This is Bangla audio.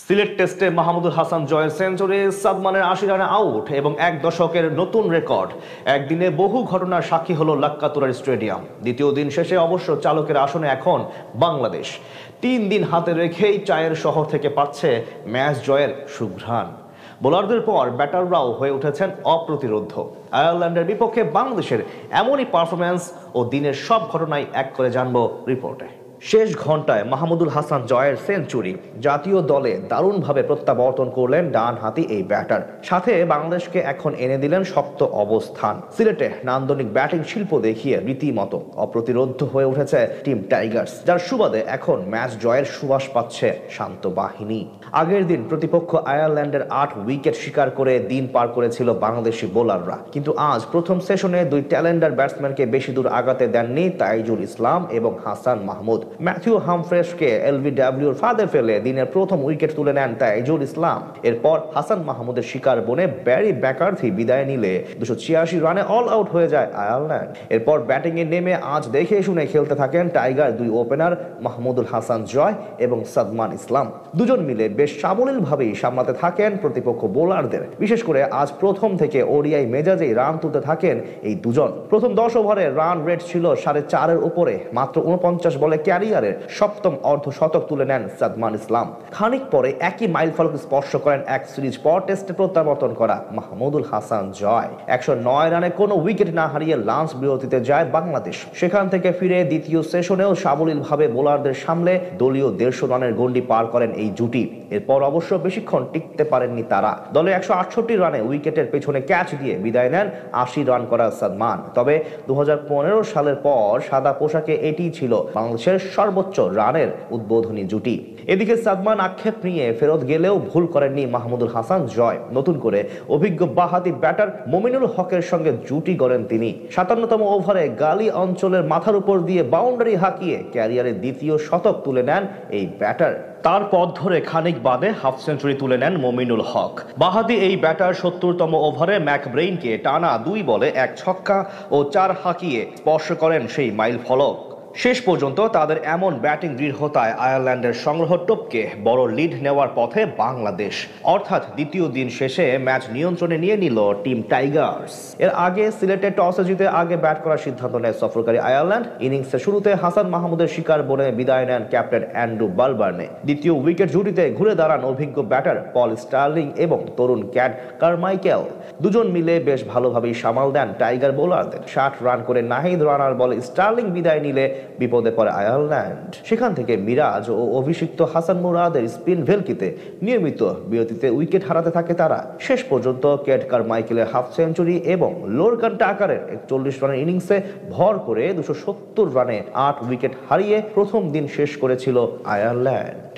সিলেট টেস্টে মাহমুদুল হাসান জয়ের সেঞ্চুরি, সাদমানের ৮০ রানে আউট এবং এক দশকের নতুন রেকর্ড। একদিনে বহু ঘটনার সাক্ষী হলো লাক্কাতুরার স্টেডিয়াম। দ্বিতীয় দিন শেষে অবশ্য চালকের আসনে এখন বাংলাদেশ। ৩ দিন হাতে রেখেই চায়ের শহর থেকে পাচ্ছে ম্যাচ জয়ের সুঘ্রাণ। বোলারদের পর ব্যাটাররাও হয়ে উঠেছেন অপ্রতিরোধ্য। আয়ারল্যান্ডের বিপক্ষে বাংলাদেশের এমনই পারফরম্যান্স ও দিনের সব ঘটনাই এক করে জানবো রিপোর্টে। শেষ ঘন্টায় মাহমুদুল হাসান জয়ের সেঞ্চুরি, জাতীয় দলে দারুণভাবে প্রত্যাবর্তন করলেন ডানহাতি এই ব্যাটার। সাথে বাংলাদেশকে এখন এনে দিলেন শক্ত অবস্থান। সিলেটে নান্দনিক ব্যাটিং শিল্প দেখিয়ে রীতিমতো অপ্রতিরোধ্য হয়ে উঠেছে টিম টাইগার্স, যার সুবাদে এখন ম্যাচ জয়ের সুবাস পাচ্ছে শান্ত বাহিনী। আগের দিন প্রতিপক্ষ আয়ারল্যান্ডের ৮ উইকেট শিকার করে দিন পার করেছিল বাংলাদেশি বোলাররা, কিন্তু আজ প্রথম সেশনে দুই ট্যালেন্টার ব্যাটসম্যানকে বেশি দূর আগাতে দেননি তাইজুল ইসলাম এবং হাসান মাহমুদ। ম্যাথিউ হামফ্রেশকে এলবিডব্লিউর ফাঁদে ফেলে দিনের প্রথম উইকেট তুলে নেন তাইজুল ইসলাম। এরপর হাসান মাহমুদের শিকার বনে ব্যারি ব্যাকার্থি বিদায় নিলে ২৮৬ রানে অল আউট হয়ে যায় আয়ারল্যান্ড। এরপর ব্যাটিংয়ে নেমে আজ দেখে শুনে খেলতে থাকেন টাইগার দুই ওপেনার মাহমুদুল হাসান জয় এবং সাদমান ইসলাম। দুজন মিলে বেশ সাবলীলভাবেই সামলাতে থাকেন প্রতিপক্ষ বোলারদের। বিশেষ করে আজ প্রথম থেকে ওডিআই মেজাজেই রান তুলতে থাকেন এই দুজন। প্রথম ১০ ওভারে রান রেট ছিল ৪.৫-এর উপরে। মাত্র ৪৯ বলে ক্যারিয়ারের সপ্তম অর্ধশতক তুলে নেন সাদমান ইসলাম। খানিক পরে একই মাইল ফলক স্পর্শ করেন এক সিরিজ পর টেস্টে প্রত্যাবর্তন করা মাহমুদুল হাসান জয়। ১০৯ রানে কোনো উইকেট না হারিয়ে লাঞ্চ বিরতিতে যায় বাংলাদেশ। সেখান থেকে ফিরে দ্বিতীয় সেশনেও সাবলীলভাবে বোলারদের সামলে দলীয় ১৫০ রানের গন্ডি পার করেন এই জুটি। এরপর অবশ্য বেশিক্ষণ টিকতে পারেননি তারা। দলে ১৬৮ রানে উইকেটের পেছনে ক্যাচ দিয়ে বিদায় নেন ৮০ রান করা সাদমান। তবে ২০১৫ সালের পর সাদা পোশাকে এটিই ছিল বাংলাদেশের সর্বোচ্চ রানের উদ্বোধনী জুটি। এদিকে সাদমান আক্ষেপ নিয়ে ফেরত গেলেও ভুল করেননি মাহমুদুল হাসান জয়। নতুন করে অভিজ্ঞ বাঁহাতি ব্যাটার মমিনুল হকের সঙ্গে জুটি গড়েন তিনি। ৫৭তম ওভারে গালি অঞ্চলের মাথার উপর দিয়ে বাউন্ডারি হাঁকিয়ে ক্যারিয়ারের দ্বিতীয় শতক তুলে নেন এই ব্যাটার। তার পথ ধরে খানিক বাদে হাফ সেঞ্চুরি তুলে নেন মমিনুল হক। বাঁহাতি এই ব্যাটার ৭০তম ওভারে ম্যাকব্রেইনকে টানা ২ বলে ১ ছক্কা ও ৪ হাঁকিয়ে স্পর্শ করেন সেই মাইল ফলক। শেষ পর্যন্ত তাদের এমন ব্যাটিং দৃঢ়তায় আয়ারল্যান্ডের সংগ্রহ টপকে বড় লিড নেওয়ার পথে বাংলাদেশ। অর্থাৎ দ্বিতীয় দিন শেষে ম্যাচ নিয়ন্ত্রণে নিয়ে নিল টিম টাইগার্স। এর আগে সিলেটে টসে জিতে আগে ব্যাট করার সিদ্ধান্ত নেয় সফরকারী আয়ারল্যান্ড। ইনিংসের শুরুতে হাসান মাহমুদের শিকার বনে বিদায় নেন ক্যাপ্টেন অ্যান্ড্রু বালবার্নে। দ্বিতীয় উইকেট জুটিতে ঘুরে দাঁড়ান অভিজ্ঞ ব্যাটার পল স্টার্লিং এবং তরুণ ক্যাট কারমাইকেল। দুজন মিলে বেশ ভালোভাবেই সামাল দেন টাইগার বোলারদের। ৬০ রান করে নাহিদ রানার বলে স্টার্লিং বিদায় নিলে বিপদে পড়ে আয়ারল্যান্ড। সেখান থেকে মিরাজ ও অভিষিক্ত হাসান মুরাদের স্পিন ভেলকিতে নিয়মিত বিরতিতে উইকেট হারাতে থাকে তারা। শেষ পর্যন্ত ক্যাট কারমাইকেলের হাফ সেঞ্চুরি এবং লোরকান টাকারের ৪১ রানের ইনিংসে ভর করে ২৭০ রানে ৮ উইকেট হারিয়ে প্রথম দিন শেষ করেছিল আয়ারল্যান্ড।